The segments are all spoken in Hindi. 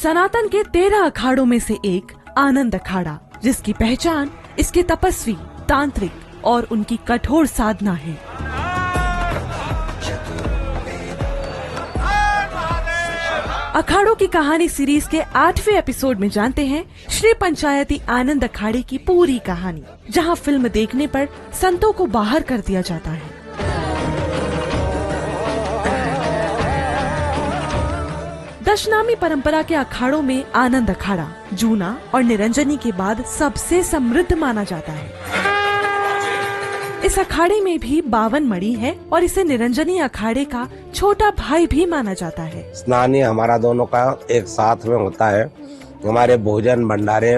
सनातन के 13 अखाड़ों में से एक आनंद अखाड़ा, जिसकी पहचान इसके तपस्वी, तांत्रिक और उनकी कठोर साधना है। अखाड़ों की कहानी सीरीज के 8वें एपिसोड में जानते हैं श्री पंचायती आनंद अखाड़े की पूरी कहानी, जहां फिल्म देखने पर संतों को बाहर कर दिया जाता है। दशनामी परंपरा के अखाड़ों में आनंद अखाड़ा जूना और निरंजनी के बाद सबसे समृद्ध माना जाता है। इस अखाड़े में भी 52 मणि है और इसे निरंजनी अखाड़े का छोटा भाई भी माना जाता है। स्नानी हमारा दोनों का एक साथ में होता है। हमारे भोजन भंडारे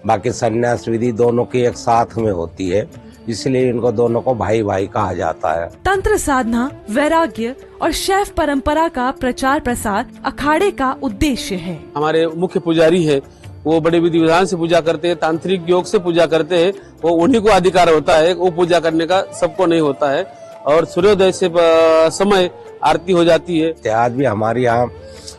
बाकी संन्यास विधि दोनों की एक साथ में होती है, इसलिए इनको दोनों को भाई भाई कहा जाता है। तंत्र साधना, वैराग्य और शैव परंपरा का प्रचार प्रसार अखाड़े का उद्देश्य है। हमारे मुख्य पुजारी है, वो बड़े विधि विधान से पूजा करते हैं, तांत्रिक योग से पूजा करते हैं। वो उन्हीं को अधिकार होता है, वो पूजा करने का सबको नहीं होता है। और सूर्योदय से समय आरती हो जाती है। आज भी हमारे यहाँ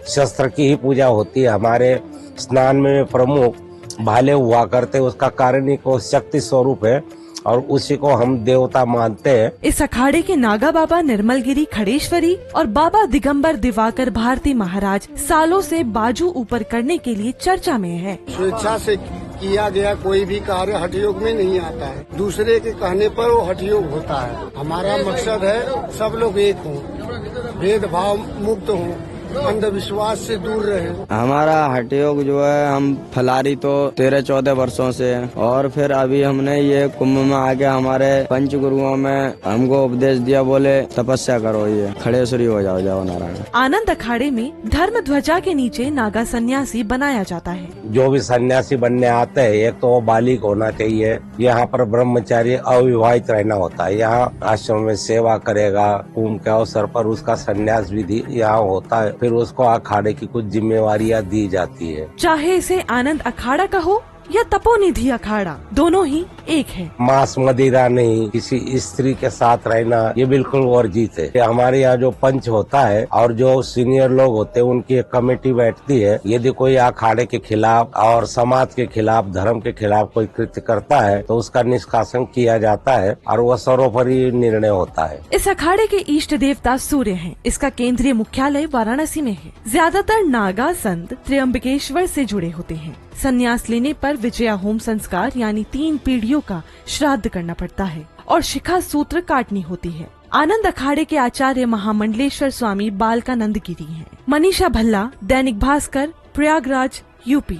शस्त्र की ही पूजा होती है। हमारे स्नान में प्रमुख भाले हुआ करते, उसका कारण ही को शक्ति स्वरूप है और उसी को हम देवता मानते हैं। इस अखाड़े के नागा बाबा निर्मलगिरी खड़ेश्वरी और बाबा दिगंबर दिवाकर भारती महाराज सालों से बाजू ऊपर करने के लिए चर्चा में है। स्वेच्छा से किया गया कोई भी कार्य हठयोग में नहीं आता है, दूसरे के कहने पर वो हठयोग होता है। हमारा मकसद है सब लोग एक हों, भेदभाव मुक्त हों, अंधविश्वास से दूर रहे। हमारा हठयोग जो है, हम फलारी तो 13-14 वर्षों से, और फिर अभी हमने ये कुंभ में आके हमारे पंच गुरुओं में हमको उपदेश दिया, बोले तपस्या करो, ये खड़ेश्वरी हो जाओ नारायण। आनंद अखाड़े में धर्म ध्वजा के नीचे नागा सन्यासी बनाया जाता है। जो भी सन्यासी बनने आते हैं, एक तो वो बालिक होना चाहिए, यहाँ पर ब्रह्मचारी अविवाहित रहना होता है। यहाँ आश्रम में सेवा करेगा, कुंभ के अवसर पर उसका सन्यास विधि यहाँ होता है। फिर उसको अखाड़े की कुछ जिम्मेवारियां दी जाती है। चाहे इसे आनंद अखाड़ा कहो या तपोनिधि अखाड़ा, दोनों ही एक है। मांस मदिरा नहीं, किसी स्त्री के साथ रहना ये बिल्कुल वर्जित है। हमारे यहाँ जो पंच होता है और जो सीनियर लोग होते हैं, उनकी एक कमेटी बैठती है। यदि कोई अखाड़े के खिलाफ और समाज के खिलाफ, धर्म के खिलाफ कोई कृत्य करता है तो उसका निष्कासन किया जाता है और वह सर्वोपरि निर्णय होता है। इस अखाड़े के इष्ट देवता सूर्य हैं। इसका केंद्रीय मुख्यालय वाराणसी में है। ज्यादातर नागा संत त्र्यंबकेश्वर से जुड़े होते हैं। संन्यास लेने पर विजया होम संस्कार यानी 3 पीढ़ियों का श्राद्ध करना पड़ता है और शिखा सूत्र काटनी होती है। आनंद अखाड़े के आचार्य महामंडलेश्वर स्वामी बालकानंद गिरी हैं। मनीषा भल्ला, दैनिक भास्कर, प्रयागराज, यूपी।